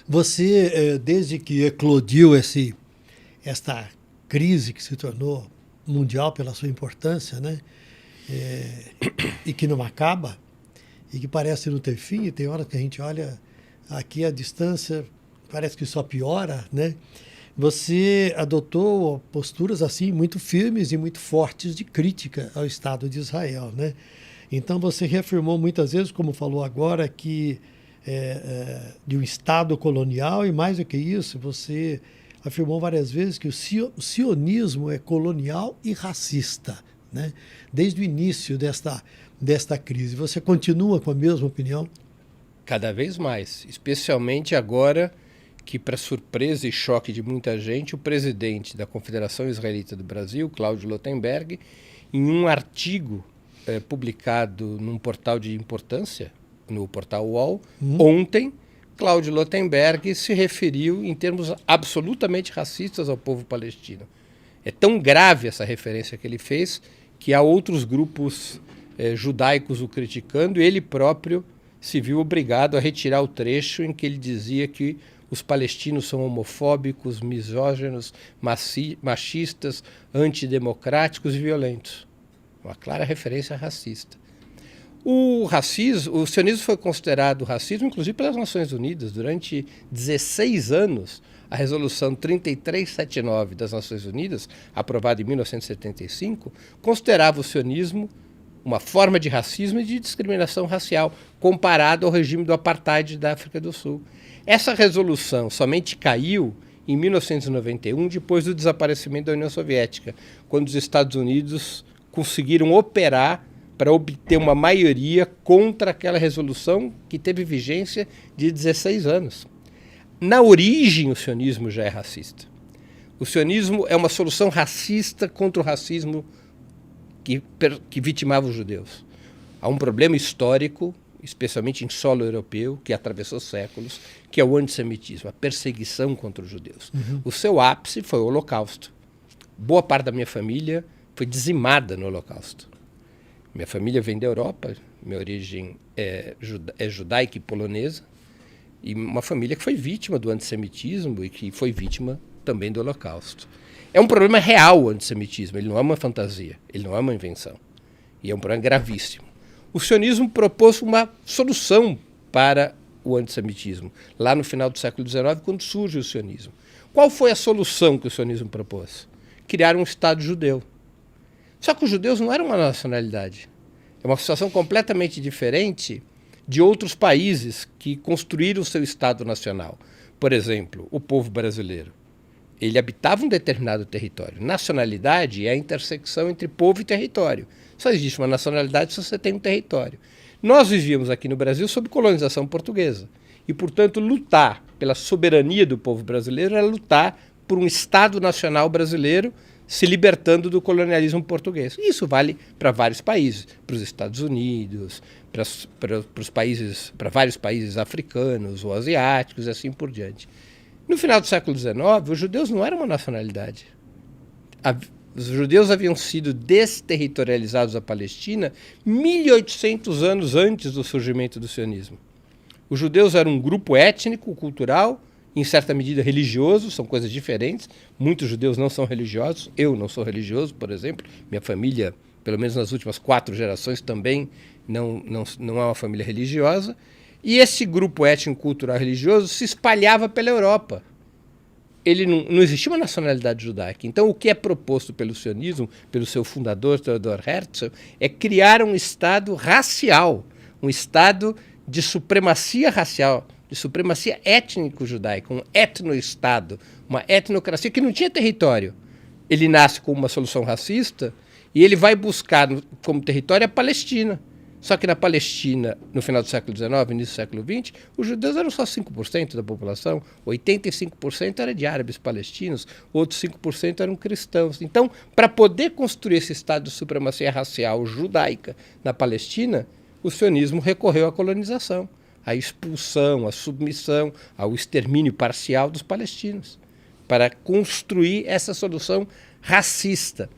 Você, desde que eclodiu esta crise que se tornou mundial pela sua importância, né? E que não acaba, e que parece não ter fim, e tem horas que a gente olha aqui a distância, parece que só piora, né? Você adotou posturas assim muito firmes e muito fortes de crítica ao Estado de Israel, né? Então você reafirmou muitas vezes, como falou agora, que de um Estado colonial, e mais do que isso, você afirmou várias vezes que o sionismo é colonial e racista, né? Desde o início desta crise. Você continua com a mesma opinião? Cada vez mais, especialmente agora que, para surpresa e choque de muita gente, o presidente da Confederação Israelita do Brasil, Cláudio Lotenberg, em um artigo publicado num portal de importância, no portal UOL, ontem, Cláudio Lotenberg se referiu em termos absolutamente racistas ao povo palestino. É tão grave essa referência que ele fez que há outros grupos judaicos o criticando, e ele próprio se viu obrigado a retirar o trecho em que ele dizia que os palestinos são homofóbicos, misóginos, machistas, antidemocráticos e violentos. Uma clara referência racista. O sionismo foi considerado racismo, inclusive pelas Nações Unidas. Durante 16 anos, a Resolução 3379 das Nações Unidas, aprovada em 1975, considerava o sionismo uma forma de racismo e de discriminação racial, comparado ao regime do apartheid da África do Sul. Essa resolução somente caiu em 1991, depois do desaparecimento da União Soviética, quando os Estados Unidos conseguiram operar para obter uma maioria contra aquela resolução que teve vigência de 16 anos. Na origem, o sionismo já é racista. O sionismo é uma solução racista contra o racismo que vitimava os judeus. Há um problema histórico, especialmente em solo europeu, que atravessou séculos, que é o antissemitismo, a perseguição contra os judeus. O seu ápice foi o Holocausto. Boa parte da minha família foi dizimada no Holocausto. Minha família vem da Europa, minha origem é judaica e polonesa, e uma família que foi vítima do antissemitismo e que foi vítima também do Holocausto. É um problema real o antissemitismo, ele não é uma fantasia, ele não é uma invenção. E é um problema gravíssimo. O sionismo propôs uma solução para o antissemitismo, lá no final do século XIX, quando surge o sionismo. Qual foi a solução que o sionismo propôs? Criar um Estado judeu. Só que os judeus não eram uma nacionalidade. É uma situação completamente diferente de outros países que construíram o seu Estado nacional. Por exemplo, o povo brasileiro. Ele habitava um determinado território. Nacionalidade é a intersecção entre povo e território. Só existe uma nacionalidade se você tem um território. Nós vivíamos aqui no Brasil sob colonização portuguesa. E, portanto, lutar pela soberania do povo brasileiro era lutar por um Estado nacional brasileiro se libertando do colonialismo português. E isso vale para vários países, para os Estados Unidos, para vários países africanos ou asiáticos e assim por diante. No final do século XIX, os judeus não eram uma nacionalidade. Os judeus haviam sido desterritorializados da Palestina 1.800 anos antes do surgimento do sionismo. Os judeus eram um grupo étnico, cultural, em certa medida religioso, são coisas diferentes. Muitos judeus não são religiosos. Eu não sou religioso, por exemplo. Minha família, pelo menos nas últimas 4 gerações, também não é uma família religiosa. E esse grupo étnico, cultural, religioso se espalhava pela Europa. Ele não existia uma nacionalidade judaica. Então, o que é proposto pelo sionismo, pelo seu fundador, Theodor Herzl, é criar um Estado racial, um Estado de supremacia racial, de supremacia étnico-judaica, um etno-estado, uma etnocracia que não tinha território. Ele nasce com uma solução racista e ele vai buscar como território a Palestina. Só que na Palestina, no final do século XIX, início do século XX, os judeus eram só 5% da população, 85% era de árabes palestinos, outros 5% eram cristãos. Então, para poder construir esse estado de supremacia racial judaica na Palestina, o sionismo recorreu à colonização, à expulsão, à submissão, ao extermínio parcial dos palestinos, para construir essa solução racista.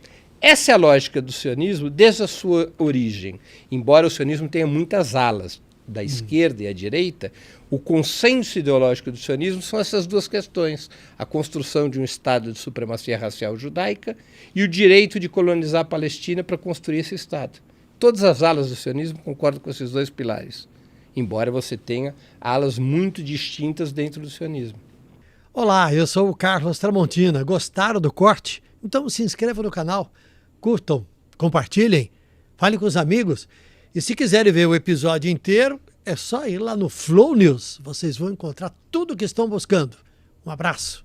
Essa é a lógica do sionismo desde a sua origem, embora o sionismo tenha muitas alas da esquerda e a direita, o consenso ideológico do sionismo são essas duas questões: a construção de um Estado de supremacia racial judaica e o direito de colonizar a Palestina para construir esse Estado. Todas as alas do sionismo concordam com esses dois pilares, embora você tenha alas muito distintas dentro do sionismo. Olá, eu sou o Carlos Tramontina. Gostaram do corte? Então se inscrevam no canal, curtam, compartilhem, falem com os amigos. E se quiserem ver o episódio inteiro, é só ir lá no Flow News. Vocês vão encontrar tudo o que estão buscando. Um abraço.